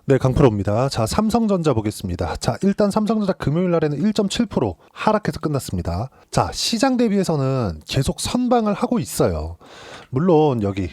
네, 강프로입니다. 자, 삼성전자 보겠습니다. 자, 일단 삼성전자 금요일 날에는 1.7% 하락해서 끝났습니다. 자, 시장 대비해서는 계속 선방을 하고 있어요. 물론 여기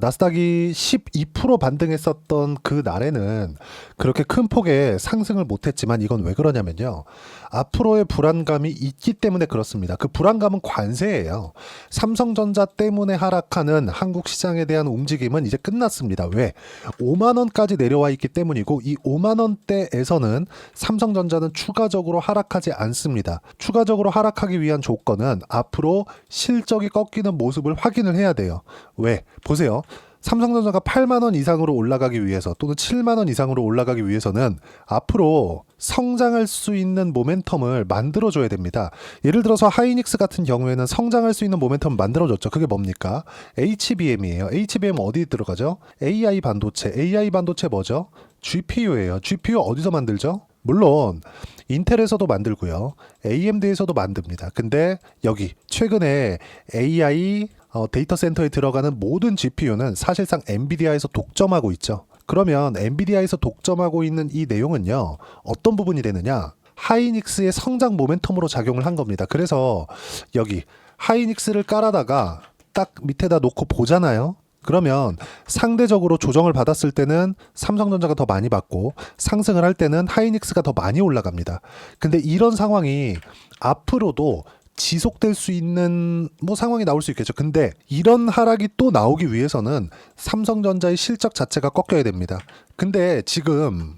나스닥이 12% 반등했었던 그 날에는 그렇게 큰 폭의 상승을 못했지만 이건 왜 그러냐면요. 앞으로의 불안감이 있기 때문에 그렇습니다. 그 불안감은 관세예요. 삼성전자 때문에 하락하는 한국 시장에 대한 움직임은 이제 끝났습니다. 왜? 5만 원까지 내려와 있기 때문이고 이 5만 원대에서는 삼성전자는 추가적으로 하락하지 않습니다. 추가적으로 하락하기 위한 조건은 앞으로 실적이 꺾이는 모습을 확인을 해야 돼요. 왜? 보세요. 삼성전자가 8만 원 이상으로 올라가기 위해서 또는 7만 원 이상으로 올라가기 위해서는 앞으로 성장할 수 있는 모멘텀을 만들어줘야 됩니다. 예를 들어서 하이닉스 같은 경우에는 성장할 수 있는 모멘텀을 만들어줬죠. 그게 뭡니까? HBM이에요. HBM 어디 들어가죠? AI 반도체. AI 반도체 뭐죠? GPU예요. GPU 어디서 만들죠? 물론 인텔에서도 만들고요. AMD에서도 만듭니다. 근데 여기 최근에 AI 데이터 센터에 들어가는 모든 GPU는 사실상 엔비디아에서 독점하고 있죠. 그러면 엔비디아에서 독점하고 있는 이 내용은요. 어떤 부분이 되느냐? 하이닉스의 성장 모멘텀으로 작용을 한 겁니다. 그래서 여기 하이닉스를 깔아다가 딱 밑에다 놓고 보잖아요. 그러면 상대적으로 조정을 받았을 때는 삼성전자가 더 많이 받고 상승을 할 때는 하이닉스가 더 많이 올라갑니다. 근데 이런 상황이 앞으로도 지속될 수 있는 상황이 나올 수 있겠죠. 근데 이런 하락이 또 나오기 위해서는 삼성전자의 실적 자체가 꺾여야 됩니다. 근데 지금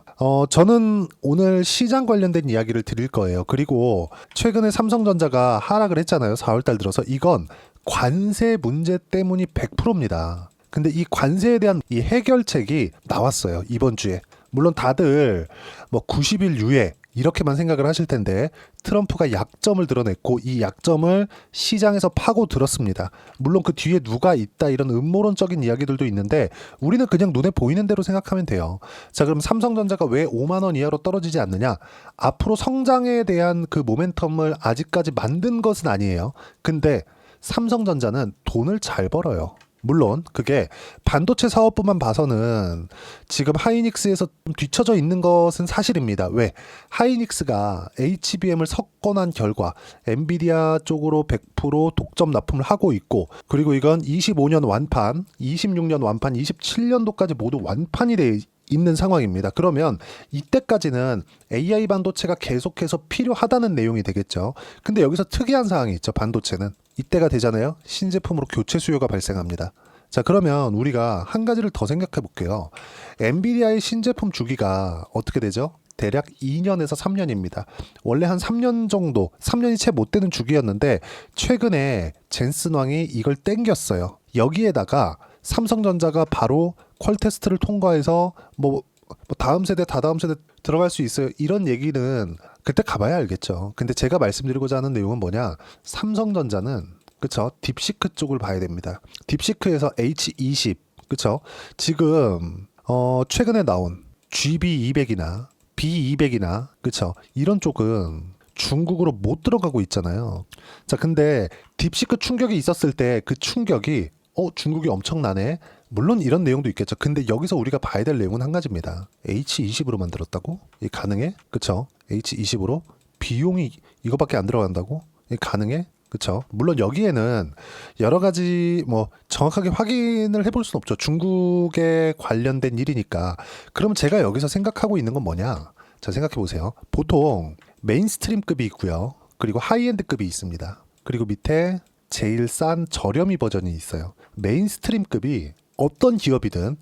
저는 오늘 시장 관련된 이야기를 드릴 거예요. 그리고 최근에 삼성전자가 하락을 했잖아요. 4월달 들어서. 이건 관세 문제 때문이 100%입니다. 근데 이 관세에 대한 이 해결책이 나왔어요. 이번 주에. 물론 다들 90일 유예 이렇게만 생각을 하실 텐데 트럼프가 약점을 드러냈고 이 약점을 시장에서 파고 들었습니다. 물론 그 뒤에 누가 있다 이런 음모론적인 이야기들도 있는데 우리는 그냥 눈에 보이는 대로 생각하면 돼요. 자, 그럼 삼성전자가 왜 5만 원 이하로 떨어지지 않느냐? 앞으로 성장에 대한 그 모멘텀을 아직까지 만든 것은 아니에요. 근데 삼성전자는 돈을 잘 벌어요. 물론 그게 반도체 사업부만 봐서는 지금 하이닉스에서 좀 뒤처져 있는 것은 사실입니다. 왜? 하이닉스가 HBM을 석권한 결과 엔비디아 쪽으로 100% 독점 납품을 하고 있고 그리고 이건 25년 완판, 26년 완판, 27년도까지 모두 완판이 돼 있는 상황입니다. 그러면 이때까지는 AI 반도체가 계속해서 필요하다는 내용이 되겠죠. 근데 여기서 특이한 사항이 있죠. 반도체는. 이때가 되잖아요. 신제품으로 교체 수요가 발생합니다. 자, 그러면 우리가 한 가지를 더 생각해 볼게요. 엔비디아의 신제품 주기가 어떻게 되죠? 대략 2년에서 3년입니다. 원래 한 3년 정도, 3년이 채 못 되는 주기였는데 최근에 젠슨 왕이 이걸 땡겼어요. 여기에다가 삼성전자가 바로 퀄 테스트를 통과해서 다음 세대, 다다음 세대 들어갈 수 있어요. 이런 얘기는 그때 가봐야 알겠죠. 근데 제가 말씀드리고자 하는 내용은 뭐냐? 삼성전자는 그쵸? 딥시크 쪽을 봐야 됩니다. 딥시크에서 H20 그쵸? 지금 최근에 나온 GB200이나 B200이나 그쵸? 이런 쪽은 중국으로 못 들어가고 있잖아요. 자, 근데 딥시크 충격이 있었을 때 그 충격이 중국이 엄청나네. 물론 이런 내용도 있겠죠. 근데 여기서 우리가 봐야 될 내용은 한 가지입니다. H20으로 만들었다고? 이 가능해? 그쵸? H20으로? 비용이 이거밖에 안 들어간다고? 이 가능해? 그쵸? 물론 여기에는 여러 가지 정확하게 확인을 해볼 수는 없죠. 중국에 관련된 일이니까. 그럼 제가 여기서 생각하고 있는 건 뭐냐? 자, 생각해 보세요. 보통 메인스트림급이 있고요. 그리고 하이엔드급이 있습니다. 그리고 밑에 제일 싼 저렴이 버전이 있어요. 메인스트림급이 어떤 기업이든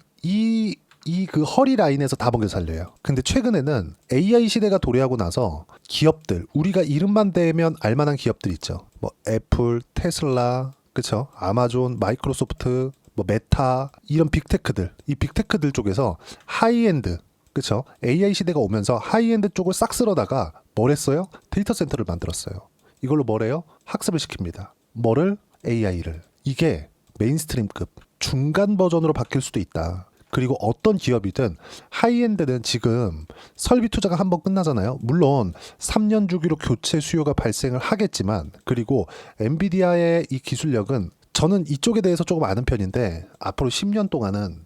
그 허리 라인에서 다 먹여 살려요. 근데 최근에는 AI 시대가 도래하고 나서 기업들, 우리가 이름만 대면 알만한 기업들 있죠. 애플, 테슬라, 그쵸? 아마존, 마이크로소프트, 메타, 이런 빅테크들. 이 빅테크들 쪽에서 하이엔드, 그쵸? AI 시대가 오면서 하이엔드 쪽을 싹 쓸어다가 뭘 했어요? 데이터 센터를 만들었어요. 이걸로 뭐래요? 학습을 시킵니다. 뭐를? AI를. 이게 메인스트림급, 중간 버전으로 바뀔 수도 있다. 그리고 어떤 기업이든 하이엔드는 지금 설비 투자가 한번 끝나잖아요. 물론 3년 주기로 교체 수요가 발생을 하겠지만 그리고 엔비디아의 이 기술력은 저는 이쪽에 대해서 조금 아는 편인데 앞으로 10년 동안은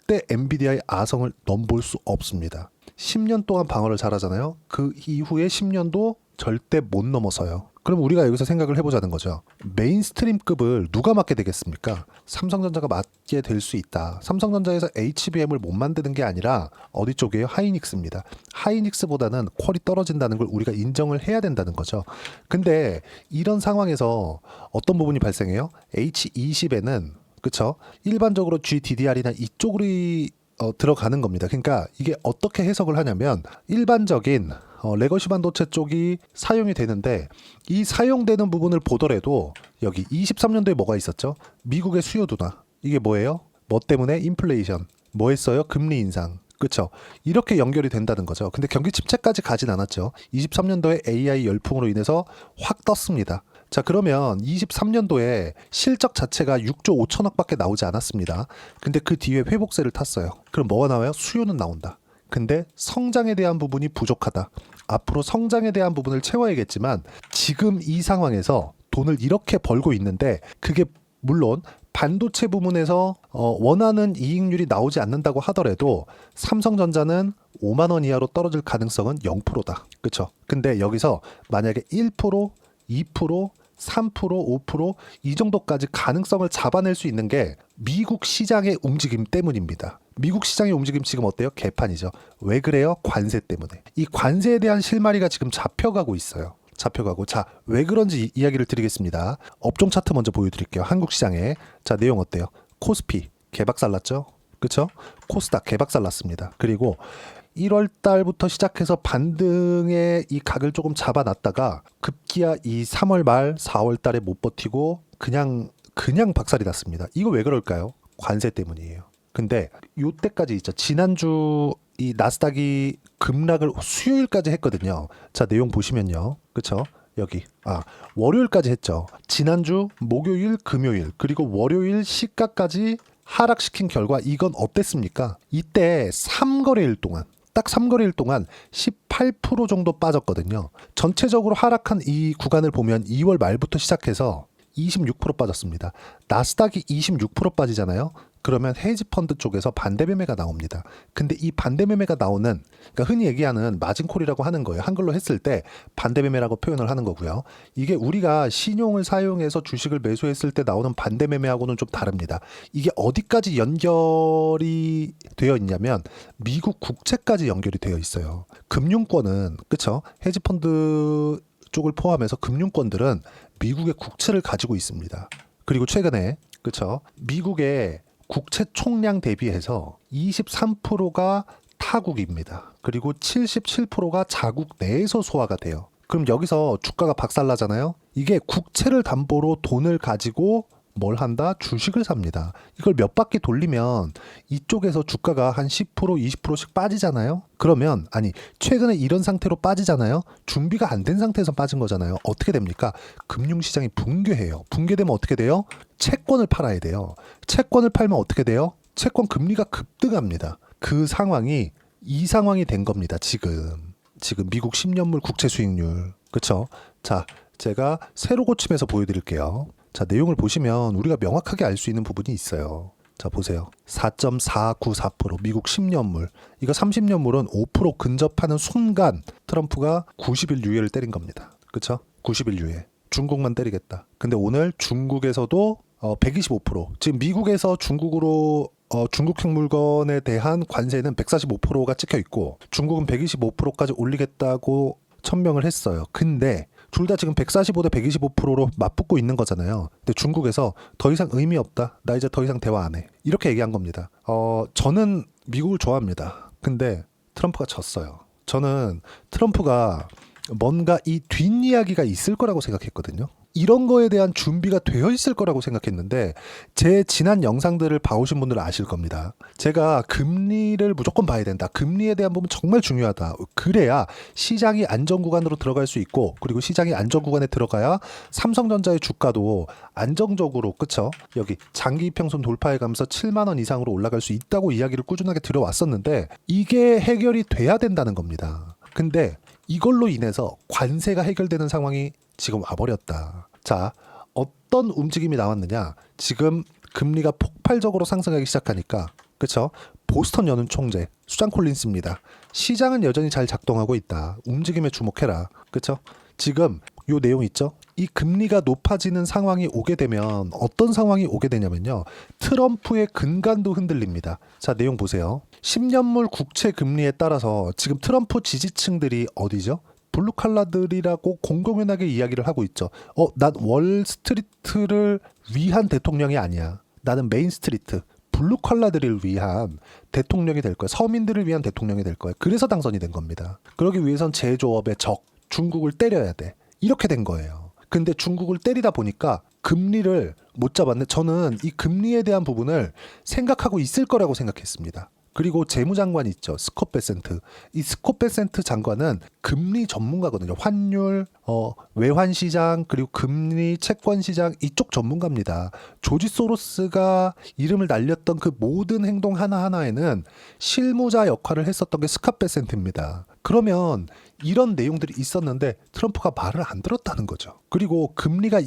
절대 엔비디아의 아성을 넘볼 수 없습니다. 10년 동안 방어를 잘하잖아요. 그 이후에 10년도 절대 못 넘어서요. 그럼 우리가 여기서 생각을 해보자는 거죠. 메인스트림급을 누가 맡게 되겠습니까? 삼성전자가 맡게 될 수 있다. 삼성전자에서 HBM을 못 만드는 게 아니라 어디 쪽이에요? 하이닉스입니다. 하이닉스보다는 퀄이 떨어진다는 걸 우리가 인정을 해야 된다는 거죠. 근데 이런 상황에서 어떤 부분이 발생해요? H20에는 그쵸? 일반적으로 GDDR이나 이쪽으로 들어가는 겁니다. 그러니까 이게 어떻게 해석을 하냐면 일반적인 레거시 반도체 쪽이 사용이 되는데 이 사용되는 부분을 보더라도 여기 23년도에 뭐가 있었죠? 미국의 수요 둔화. 이게 뭐예요? 뭐 때문에? 인플레이션. 뭐 했어요? 금리 인상. 그렇죠? 이렇게 연결이 된다는 거죠. 근데 경기 침체까지 가진 않았죠. 23년도에 AI 열풍으로 인해서 확 떴습니다. 자, 그러면 23년도에 실적 자체가 6조 5천억밖에 나오지 않았습니다. 근데 그 뒤에 회복세를 탔어요. 그럼 뭐가 나와요? 수요는 나온다. 근데 성장에 대한 부분이 부족하다. 앞으로 성장에 대한 부분을 채워야겠지만 지금 이 상황에서 돈을 이렇게 벌고 있는데 그게 물론 반도체 부문에서 원하는 이익률이 나오지 않는다고 하더라도 삼성전자는 5만 원 이하로 떨어질 가능성은 0%다. 그렇죠? 근데 여기서 만약에 1%, 2%, 3%, 5%이 정도까지 가능성을 잡아낼 수 있는 게 미국 시장의 움직임 때문입니다. 미국 시장의 움직임 지금 어때요? 개판이죠. 왜 그래요? 관세 때문에. 이 관세에 대한 실마리가 지금 잡혀가고 있어요. 잡혀가고. 자, 왜 그런지 이야기를 드리겠습니다. 업종 차트 먼저 보여드릴게요. 한국 시장에. 자, 내용 어때요? 코스피 개박살 났죠? 그쵸? 코스닥 개박살 났습니다. 그리고 1월 달부터 시작해서 반등의 이 각을 조금 잡아놨다가 급기야 이 3월 말 4월 달에 못 버티고 그냥 박살이 났습니다. 이거 왜 그럴까요? 관세 때문이에요. 근데 요때까지 있죠. 지난주 이 나스닥이 급락을 수요일까지 했거든요. 자, 내용 보시면요. 그쵸? 여기 월요일까지 했죠. 지난주 목요일, 금요일 그리고 월요일 시가까지 하락시킨 결과 이건 어땠습니까? 이때 3거래일 동안 딱 3거래일 동안 18% 정도 빠졌거든요. 전체적으로 하락한 이 구간을 보면 2월 말부터 시작해서 26% 빠졌습니다. 나스닥이 26% 빠지잖아요. 그러면 헤이지펀드 쪽에서 반대 매매가 나옵니다. 근데 이 반대 매매가 나오는, 그러니까 흔히 얘기하는 마진콜이라고 하는 거예요. 한글로 했을 때 반대 매매라고 표현을 하는 거고요. 이게 우리가 신용을 사용해서 주식을 매수했을 때 나오는 반대 매매하고는 좀 다릅니다. 이게 어디까지 연결이 되어 있냐면 미국 국채까지 연결이 되어 있어요. 금융권은 그쵸? 헤지펀드 쪽을 포함해서 금융권들은 미국의 국채를 가지고 있습니다. 그리고 최근에 그쵸? 미국의 국채 총량 대비해서 23%가 타국입니다. 그리고 77%가 자국 내에서 소화가 돼요. 그럼 여기서 주가가 박살나잖아요. 이게 국채를 담보로 돈을 가지고 뭘 한다? 주식을 삽니다. 이걸 몇 바퀴 돌리면 이쪽에서 주가가 한 10%, 20%씩 빠지잖아요. 그러면 최근에 이런 상태로 빠지잖아요. 준비가 안 된 상태에서 빠진 거잖아요. 어떻게 됩니까? 금융시장이 붕괴해요. 붕괴되면 어떻게 돼요? 채권을 팔아야 돼요. 채권을 팔면 어떻게 돼요? 채권 금리가 급등합니다. 그 상황이 이 상황이 된 겁니다. 지금 미국 10년물 국채 수익률. 그렇죠? 자, 제가 세로 고침해서 보여드릴게요. 자, 내용을 보시면 우리가 명확하게 알 수 있는 부분이 있어요. 자, 보세요. 4.494% 미국 10년물. 이거 30년물은 5% 근접하는 순간 트럼프가 90일 유예를 때린 겁니다. 그쵸? 90일 유예. 중국만 때리겠다. 근데 오늘 중국에서도 125%. 지금 미국에서 중국으로 중국형 물건에 대한 관세는 145%가 찍혀 있고 중국은 125%까지 올리겠다고 천명을 했어요. 근데 둘 다 지금 145 대 125%로 맞붙고 있는 거잖아요. 근데 중국에서 더 이상 의미 없다. 나 이제 더 이상 대화 안 해. 이렇게 얘기한 겁니다. 저는 미국을 좋아합니다. 근데 트럼프가 졌어요. 저는 트럼프가 뭔가 이 뒷이야기가 있을 거라고 생각했거든요. 이런 거에 대한 준비가 되어 있을 거라고 생각했는데 제 지난 영상들을 봐오신 분들은 아실 겁니다. 제가 금리를 무조건 봐야 된다. 금리에 대한 부분 정말 중요하다. 그래야 시장이 안전 구간으로 들어갈 수 있고 그리고 시장이 안전 구간에 들어가야 삼성전자의 주가도 안정적으로 그쵸? 여기 장기 이평선 돌파해가면서 7만 원 이상으로 올라갈 수 있다고 이야기를 꾸준하게 들어왔었는데 이게 해결이 돼야 된다는 겁니다. 근데 이걸로 인해서 관세가 해결되는 상황이 지금 와버렸다. 자, 어떤 움직임이 나왔느냐? 지금 금리가 폭발적으로 상승하기 시작하니까 그쵸? 보스턴 연은 총재 수잔 콜린스입니다. 시장은 여전히 잘 작동하고 있다. 움직임에 주목해라. 그쵸? 지금 요 내용 있죠? 이 금리가 높아지는 상황이 오게 되면 어떤 상황이 오게 되냐면요. 트럼프의 근간도 흔들립니다. 자, 내용 보세요. 10년물 국채 금리에 따라서 지금 트럼프 지지층들이 어디죠? 블루칼라들이라고 공공연하게 이야기를 하고 있죠. 난 월스트리트를 위한 대통령이 아니야. 나는 메인스트리트, 블루칼라들을 위한 대통령이 될 거야. 서민들을 위한 대통령이 될 거야. 그래서 당선이 된 겁니다. 그러기 위해선 제조업의 적, 중국을 때려야 돼. 이렇게 된 거예요. 근데 중국을 때리다 보니까 금리를 못 잡았네. 저는 이 금리에 대한 부분을 생각하고 있을 거라고 생각했습니다. 그리고 재무장관이 있죠. 스콧 베센트. 이 스콧 베센트 장관은 금리 전문가거든요. 환율, 외환시장, 그리고 금리, 채권시장 이쪽 전문가입니다. 조지 소로스가 이름을 날렸던 그 모든 행동 하나하나에는 실무자 역할을 했었던 게 스콧 베센트입니다. 그러면 이런 내용들이 있었는데 트럼프가 말을 안 들었다는 거죠. 그리고 금리가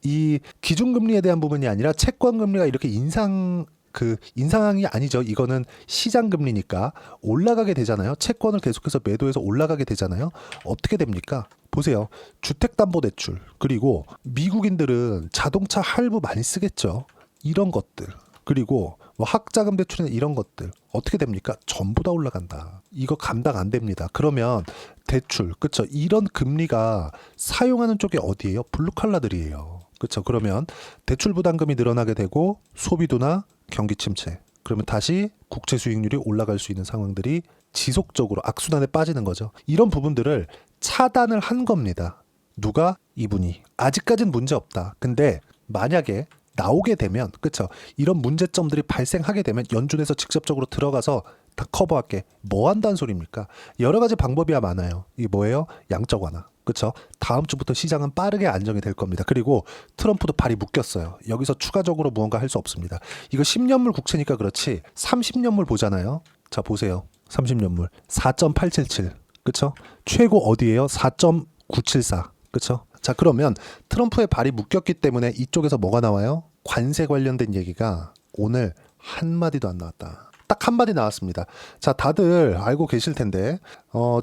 이 기준금리에 대한 부분이 아니라 채권금리가 이렇게 인상이 아니죠. 이거는 시장금리니까 올라가게 되잖아요. 채권을 계속해서 매도해서 올라가게 되잖아요. 어떻게 됩니까? 보세요. 주택담보대출, 그리고 미국인들은 자동차 할부 많이 쓰겠죠. 이런 것들, 그리고 뭐 학자금 대출이나 이런 것들 어떻게 됩니까? 전부 다 올라간다. 이거 감당 안 됩니다. 그러면 대출, 그쵸? 이런 금리가 사용하는 쪽이 어디예요? 블루칼라들이에요. 그쵸? 그러면 대출 부담금이 늘어나게 되고 소비도나 경기 침체, 그러면 다시 국채 수익률이 올라갈 수 있는 상황들이 지속적으로 악순환에 빠지는 거죠. 이런 부분들을 차단을 한 겁니다. 누가? 이분이. 아직까지는 문제 없다. 근데 만약에 나오게 되면, 그쵸? 이런 문제점들이 발생하게 되면 연준에서 직접적으로 들어가서 다 커버할게. 뭐 한다는 소리입니까? 여러 가지 방법이야 많아요. 이게 뭐예요? 양적 완화. 그쵸? 다음 주부터 시장은 빠르게 안정이 될 겁니다. 그리고 트럼프도 발이 묶였어요. 여기서 추가적으로 무언가 할 수 없습니다. 이거 10년물 국채니까 그렇지 30년물 보잖아요. 자, 보세요. 30년물 4.877. 그쵸? 최고 어디예요? 4.974. 그쵸? 자, 그러면 트럼프의 발이 묶였기 때문에 이쪽에서 뭐가 나와요? 관세 관련된 얘기가 오늘 한마디도 안 나왔다. 딱 한마디 나왔습니다. 자, 다들 알고 계실 텐데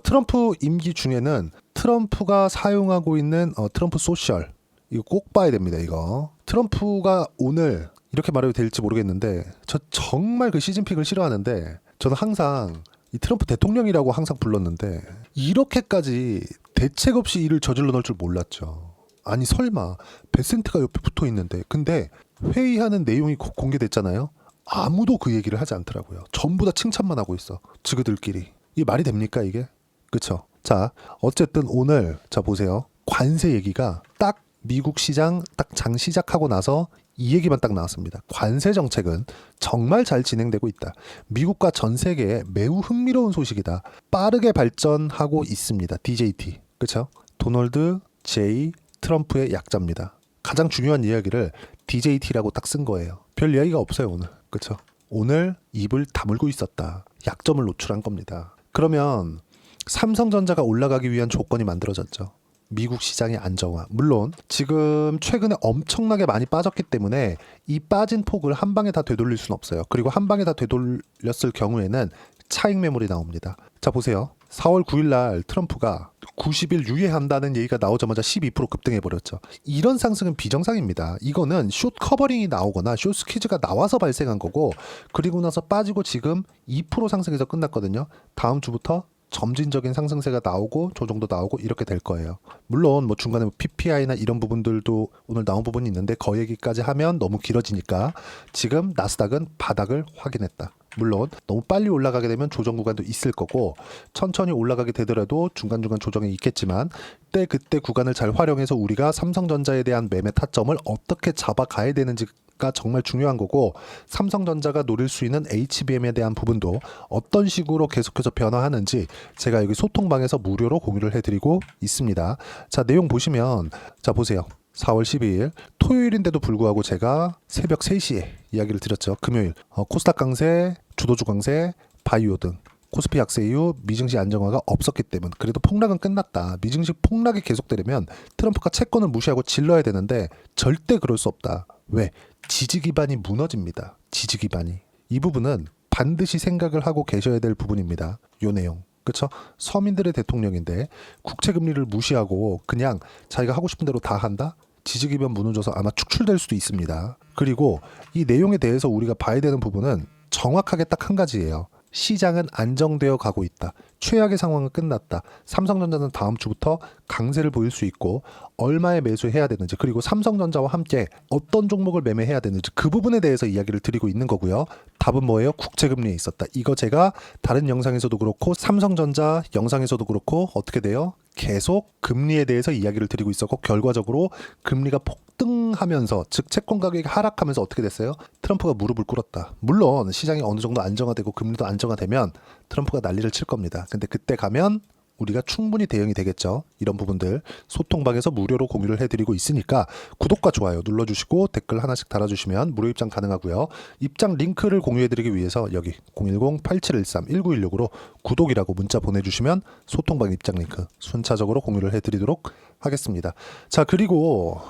트럼프 임기 중에는 트럼프가 사용하고 있는 트럼프 소셜, 이거 꼭 봐야 됩니다. 이거 트럼프가 오늘 이렇게 말해도 될지 모르겠는데 저 정말 그 시진핑을 싫어하는데 저는 항상 이 트럼프 대통령이라고 항상 불렀는데 이렇게까지 대책 없이 일을 저질러 넣을 줄 몰랐죠. 아니 설마 베센트가 옆에 붙어 있는데, 근데 회의하는 내용이 공개됐잖아요. 아무도 그 얘기를 하지 않더라고요. 전부 다 칭찬만 하고 있어. 지그들끼리. 이게 말이 됩니까 이게? 그쵸? 자, 어쨌든 오늘 자 보세요. 관세 얘기가 딱 미국 시장 딱 장 시작하고 나서 이 얘기만 딱 나왔습니다. 관세 정책은 정말 잘 진행되고 있다. 미국과 전 세계에 매우 흥미로운 소식이다. 빠르게 발전하고 있습니다. DJT. 그쵸? 도널드 J 트럼프의 약자입니다. 가장 중요한 이야기를 DJT라고 딱 쓴 거예요. 별 이야기가 없어요 오늘. 그쵸? 오늘 입을 다물고 있었다. 약점을 노출한 겁니다. 그러면 삼성전자가 올라가기 위한 조건이 만들어졌죠. 미국 시장의 안정화. 물론 지금 최근에 엄청나게 많이 빠졌기 때문에 이 빠진 폭을 한 방에 다 되돌릴 수는 없어요. 그리고 한 방에 다 되돌렸을 경우에는 차익 매물이 나옵니다. 자 보세요. 4월 9일 날 트럼프가 90일 유예한다는 얘기가 나오자마자 12% 급등해버렸죠. 이런 상승은 비정상입니다. 이거는 숏 커버링이 나오거나 숏 스퀴즈가 나와서 발생한 거고, 그리고 나서 빠지고 지금 2% 상승해서 끝났거든요. 다음 주부터 점진적인 상승세가 나오고 조정도 나오고 이렇게 될 거예요. 물론 뭐 중간에 뭐 PPI나 이런 부분들도 오늘 나온 부분이 있는데 그 얘기까지 하면 너무 길어지니까 지금 나스닥은 바닥을 확인했다. 물론 너무 빨리 올라가게 되면 조정 구간도 있을 거고 천천히 올라가게 되더라도 중간중간 조정이 있겠지만 그때 구간을 잘 활용해서 우리가 삼성전자에 대한 매매 타점을 어떻게 잡아가야 되는지가 정말 중요한 거고, 삼성전자가 노릴 수 있는 HBM에 대한 부분도 어떤 식으로 계속해서 변화하는지 제가 여기 소통방에서 무료로 공유를 해드리고 있습니다. 자, 내용 보시면 자 보세요. 4월 12일 토요일인데도 불구하고 제가 새벽 3시에 이야기를 드렸죠. 금요일 코스닥 강세, 주도주 강세, 바이오 등 코스피 약세 이후 미증시 안정화가 없었기 때문에 그래도 폭락은 끝났다. 미증시 폭락이 계속되려면 트럼프가 채권을 무시하고 질러야 되는데 절대 그럴 수 없다. 왜? 지지 기반이 무너집니다. 지지 기반이. 이 부분은 반드시 생각을 하고 계셔야 될 부분입니다. 요 내용. 그렇죠? 서민들의 대통령인데 국채금리를 무시하고 그냥 자기가 하고 싶은 대로 다 한다? 지지기변 무너져서 아마 축출될 수도 있습니다. 그리고 이 내용에 대해서 우리가 봐야 되는 부분은 정확하게 딱 한 가지예요. 시장은 안정되어 가고 있다. 최악의 상황은 끝났다. 삼성전자는 다음 주부터 강세를 보일 수 있고 얼마에 매수해야 되는지, 그리고 삼성전자와 함께 어떤 종목을 매매해야 되는지 그 부분에 대해서 이야기를 드리고 있는 거고요. 답은 뭐예요? 국채금리에 있었다. 이거 제가 다른 영상에서도 그렇고 삼성전자 영상에서도 그렇고 어떻게 돼요? 계속 금리에 대해서 이야기를 드리고 있었고 결과적으로 금리가 폭등하면서, 즉 채권 가격이 하락하면서 어떻게 됐어요? 트럼프가 무릎을 꿇었다. 물론 시장이 어느 정도 안정화되고 금리도 안정화되면 트럼프가 난리를 칠 겁니다. 근데 그때 가면 우리가 충분히 대응이 되겠죠. 이런 부분들 소통방에서 무료로 공유를 해드리고 있으니까 구독과 좋아요 눌러주시고 댓글 하나씩 달아주시면 무료 입장 가능하고요. 입장 링크를 공유해드리기 위해서 여기 010-8713-1916으로 구독이라고 문자 보내주시면 소통방 입장 링크 순차적으로 공유를 해드리도록 하겠습니다. 자, 그리고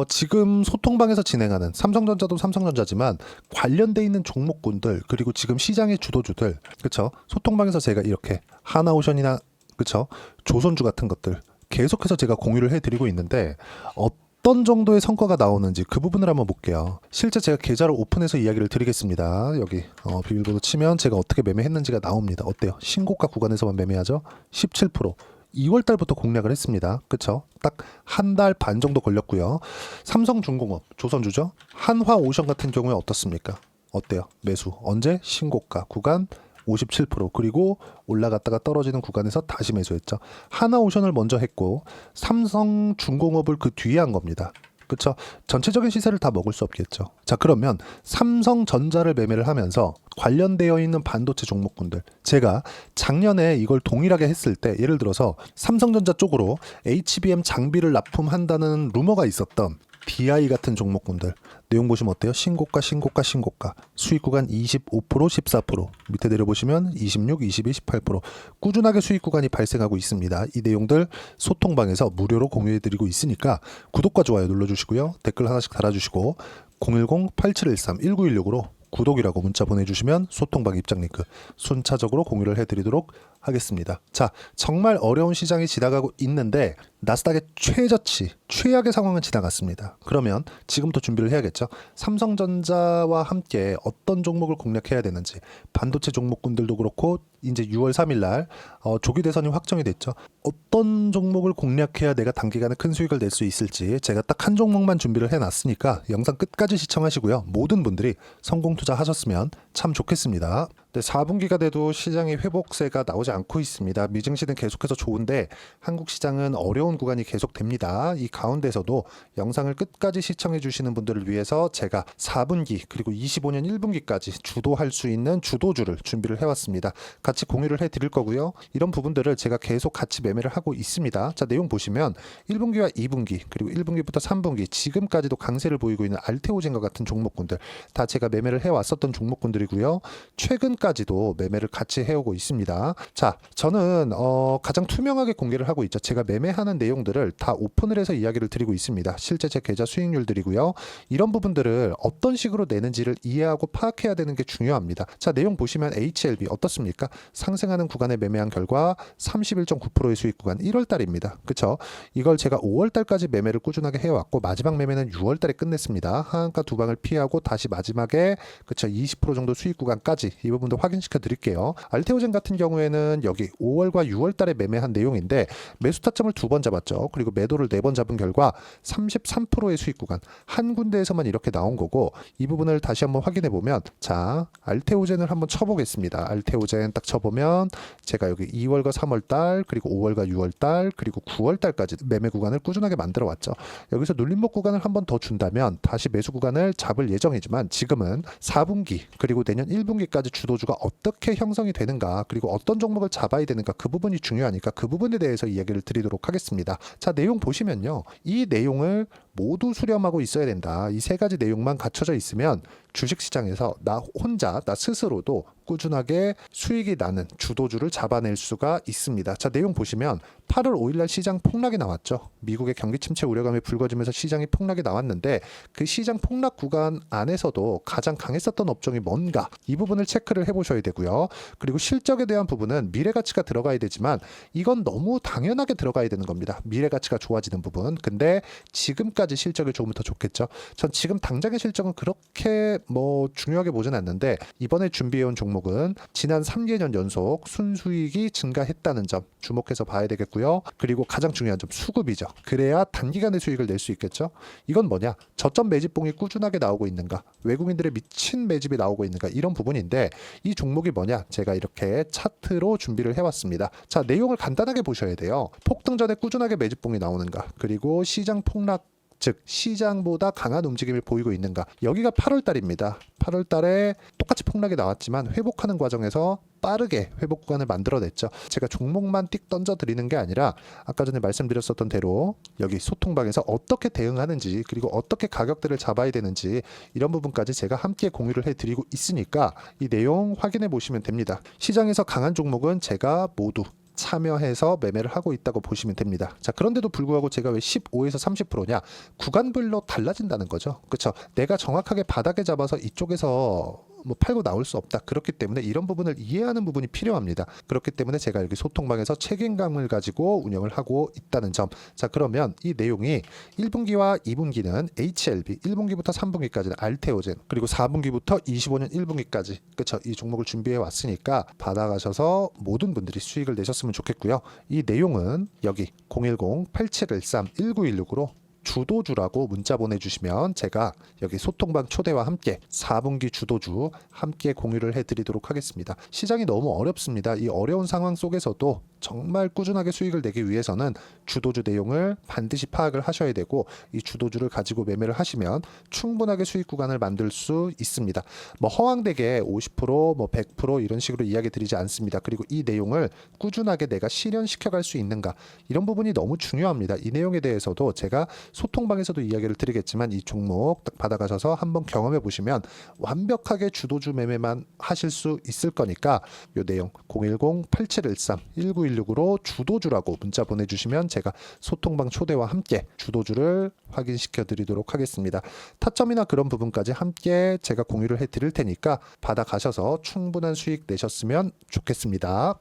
지금 소통방에서 진행하는 삼성전자도 삼성전자지만 관련돼 있는 종목군들, 그리고 지금 시장의 주도주들, 그렇죠? 소통방에서 제가 이렇게 하나오션이나 그렇죠? 조선주 같은 것들 계속해서 제가 공유를 해드리고 있는데 어떤 정도의 성과가 나오는지 그 부분을 한번 볼게요. 실제 제가 계좌를 오픈해서 이야기를 드리겠습니다. 여기 비밀번호 치면 제가 어떻게 매매했는지가 나옵니다. 어때요? 신고가 구간에서만 매매하죠? 17%. 2월 달부터 공략을 했습니다. 그쵸? 딱 한 달 반 정도 걸렸고요. 삼성중공업, 조선주죠? 한화오션 같은 경우에 어떻습니까? 어때요? 매수. 언제? 신고가 구간 57%, 그리고 올라갔다가 떨어지는 구간에서 다시 매수했죠. 하나오션을 먼저 했고 삼성중공업을 그 뒤에 한 겁니다. 그렇죠? 전체적인 시세를 다 먹을 수 없겠죠. 자, 그러면 삼성전자를 매매를 하면서 관련되어 있는 반도체 종목군들, 제가 작년에 이걸 동일하게 했을 때 예를 들어서 삼성전자 쪽으로 HBM 장비를 납품한다는 루머가 있었던 DI 같은 종목군들 내용 보시면 어때요? 신고가 수익 구간 25%, 14%, 밑에 내려보시면 26, 22, 18% 꾸준하게 수익 구간이 발생하고 있습니다. 이 내용들 소통방에서 무료로 공유해드리고 있으니까 구독과 좋아요 눌러주시고요. 댓글 하나씩 달아주시고 010-8713-1916으로 구독이라고 문자 보내주시면 소통방 입장 링크 순차적으로 공유를 해드리도록 하겠습니다. 자, 정말 어려운 시장이 지나가고 있는데 나스닥의 최저치, 최악의 상황은 지나갔습니다. 그러면 지금부터 준비를 해야겠죠. 삼성전자와 함께 어떤 종목을 공략해야 되는지, 반도체 종목군들도 그렇고 이제 6월 3일 날 조기 대선이 확정이 됐죠. 어떤 종목을 공략해야 내가 단기간에 큰 수익을 낼 수 있을지 제가 딱 한 종목만 준비를 해놨으니까 영상 끝까지 시청하시고요. 모든 분들이 성공 투자하셨으면 참 좋겠습니다. 네, 4분기가 돼도 시장의 회복세가 나오지 않고 있습니다. 미증시는 계속해서 좋은데 한국 시장은 어려운 구간이 계속됩니다. 이 가운데서도 영상을 끝까지 시청해 주시는 분들을 위해서 제가 4분기 그리고 25년 1분기까지 주도할 수 있는 주도주를 준비를 해왔습니다. 같이 공유를 해드릴 거고요. 이런 부분들을 제가 계속 같이 매매를 하고 있습니다. 자, 내용 보시면 1분기와 2분기 그리고 1분기부터 3분기 지금까지도 강세를 보이고 있는 알테오젠과 같은 종목군들 다 제가 매매를 해왔었던 종목군들이고요. 최근까지도 매매를 같이 해오고 있습니다. 자, 저는 가장 투명하게 공개를 하고 있죠. 제가 매매하는 내용들을 다 오픈을 해서 이야기를 드리고 있습니다. 실제 제 계좌 수익률들이고요. 이런 부분들을 어떤 식으로 내는지를 이해하고 파악해야 되는 게 중요합니다. 자, 내용 보시면 HLB 어떻습니까? 상승하는 구간에 매매한 결과 31.9%의 수익 구간 1월 달입니다. 그쵸? 이걸 제가 5월 달까지 매매를 꾸준하게 해왔고 마지막 매매는 6월 달에 끝냈습니다. 하한가 두 방을 피하고 다시 마지막에 그쵸 20% 정도 수익 구간까지 이 부분도 확인시켜 드릴게요. 알테오젠 같은 경우에는 여기 5월과 6월 달에 매매한 내용인데 매수 타점을 2번 잡았죠. 그리고 매도를 4번 잡은 결과 33%의 수익 구간 한 군데에서만 이렇게 나온 거고, 이 부분을 다시 한번 확인해 보면 자, 알테오젠을 한번 쳐보겠습니다. 알테오젠 딱 쳐보면 제가 여기 2월과 3월 달 그리고 5월과 6월 달 그리고 9월 달까지 매매 구간을 꾸준하게 만들어 왔죠. 여기서 눌림목 구간을 한번 더 준다면 다시 매수 구간을 잡을 예정이지만 지금은 4분기 그리고 내년 1분기까지 주도주가 어떻게 형성이 되는가, 그리고 어떤 종목을 잡아야 되는가, 그 부분이 중요하니까 그 부분에 대해서 이야기를 드리도록 하겠습니다. 자, 내용 보시면요. 이 내용을 모두 수렴하고 있어야 된다. 이 세 가지 내용만 갖춰져 있으면 주식시장에서 나 혼자, 나 스스로도 꾸준하게 수익이 나는 주도주를 잡아낼 수가 있습니다. 자, 내용 보시면 8월 5일날 시장 폭락이 나왔죠. 미국의 경기 침체 우려감이 불거지면서 시장이 폭락이 나왔는데 그 시장 폭락 구간 안에서도 가장 강했었던 업종이 뭔가 이 부분을 체크를 해보셔야 되고요. 그리고 실적에 대한 부분은 미래가치가 들어가야 되지만 이건 너무 당연하게 들어가야 되는 겁니다. 미래가치가 좋아지는 부분. 근데 지금까지 실적이 조금 더 좋겠죠. 전 지금 당장의 실적은 그렇게 중요하게 보진 않는데 이번에 준비해온 종목은 지난 3개년 연속 순수익이 증가했다는 점 주목해서 봐야 되겠고요. 그리고 가장 중요한 점 수급이죠. 그래야 단기간에 수익을 낼 수 있겠죠. 이건 뭐냐? 저점 매집봉이 꾸준하게 나오고 있는가? 외국인들의 미친 매집이 나오고 있는가? 이런 부분인데 이 종목이 뭐냐? 제가 이렇게 차트로 준비를 해왔습니다. 자, 내용을 간단하게 보셔야 돼요. 폭등 전에 꾸준하게 매집봉이 나오는가? 그리고 시장 폭락 즉 시장보다 강한 움직임을 보이고 있는가. 여기가 8월 달입니다. 8월 달에 똑같이 폭락이 나왔지만 회복하는 과정에서 빠르게 회복 구간을 만들어냈죠. 제가 종목만 띡 던져 드리는 게 아니라 아까 전에 말씀드렸었던 대로 여기 소통방에서 어떻게 대응하는지 그리고 어떻게 가격대를 잡아야 되는지 이런 부분까지 제가 함께 공유를 해드리고 있으니까 이 내용 확인해 보시면 됩니다. 시장에서 강한 종목은 제가 모두 참여해서 매매를 하고 있다고 보시면 됩니다. 자, 그런데도 불구하고 제가 왜 15에서 30%냐? 구간별로 달라진다는 거죠. 그렇죠? 내가 정확하게 바닥에 잡아서 이쪽에서 팔고 나올 수 없다. 그렇기 때문에 이런 부분을 이해하는 부분이 필요합니다. 그렇기 때문에 제가 여기 소통방에서 책임감을 가지고 운영을 하고 있다는 점. 자, 그러면 이 내용이 1분기와 2분기는 HLB, 1분기부터 3분기까지는 알테오젠, 그리고 4분기부터 25년 1분기까지 그렇죠. 이 종목을 준비해 왔으니까 받아가셔서 모든 분들이 수익을 내셨으면 좋겠고요. 이 내용은 여기 010-8713-1916으로 주도주라고 문자 보내주시면 제가 여기 소통방 초대와 함께 4분기 주도주 함께 공유를 해드리도록 하겠습니다. 시장이 너무 어렵습니다. 이 어려운 상황 속에서도 정말 꾸준하게 수익을 내기 위해서는 주도주 내용을 반드시 파악을 하셔야 되고 이 주도주를 가지고 매매를 하시면 충분하게 수익 구간을 만들 수 있습니다. 허황되게 50%, 100% 이런 식으로 이야기 드리지 않습니다. 그리고 이 내용을 꾸준하게 내가 실현시켜 갈 수 있는가 이런 부분이 너무 중요합니다. 이 내용에 대해서도 제가 소통방에서도 이야기를 드리겠지만 이 종목 딱 받아가셔서 한번 경험해 보시면 완벽하게 주도주 매매만 하실 수 있을 거니까 이 내용 010-8713-1916으로 주도주라고 문자 보내주시면 제가 소통방 초대와 함께 주도주를 확인시켜 드리도록 하겠습니다. 타점이나 그런 부분까지 함께 제가 공유를 해 드릴 테니까 받아가셔서 충분한 수익 내셨으면 좋겠습니다.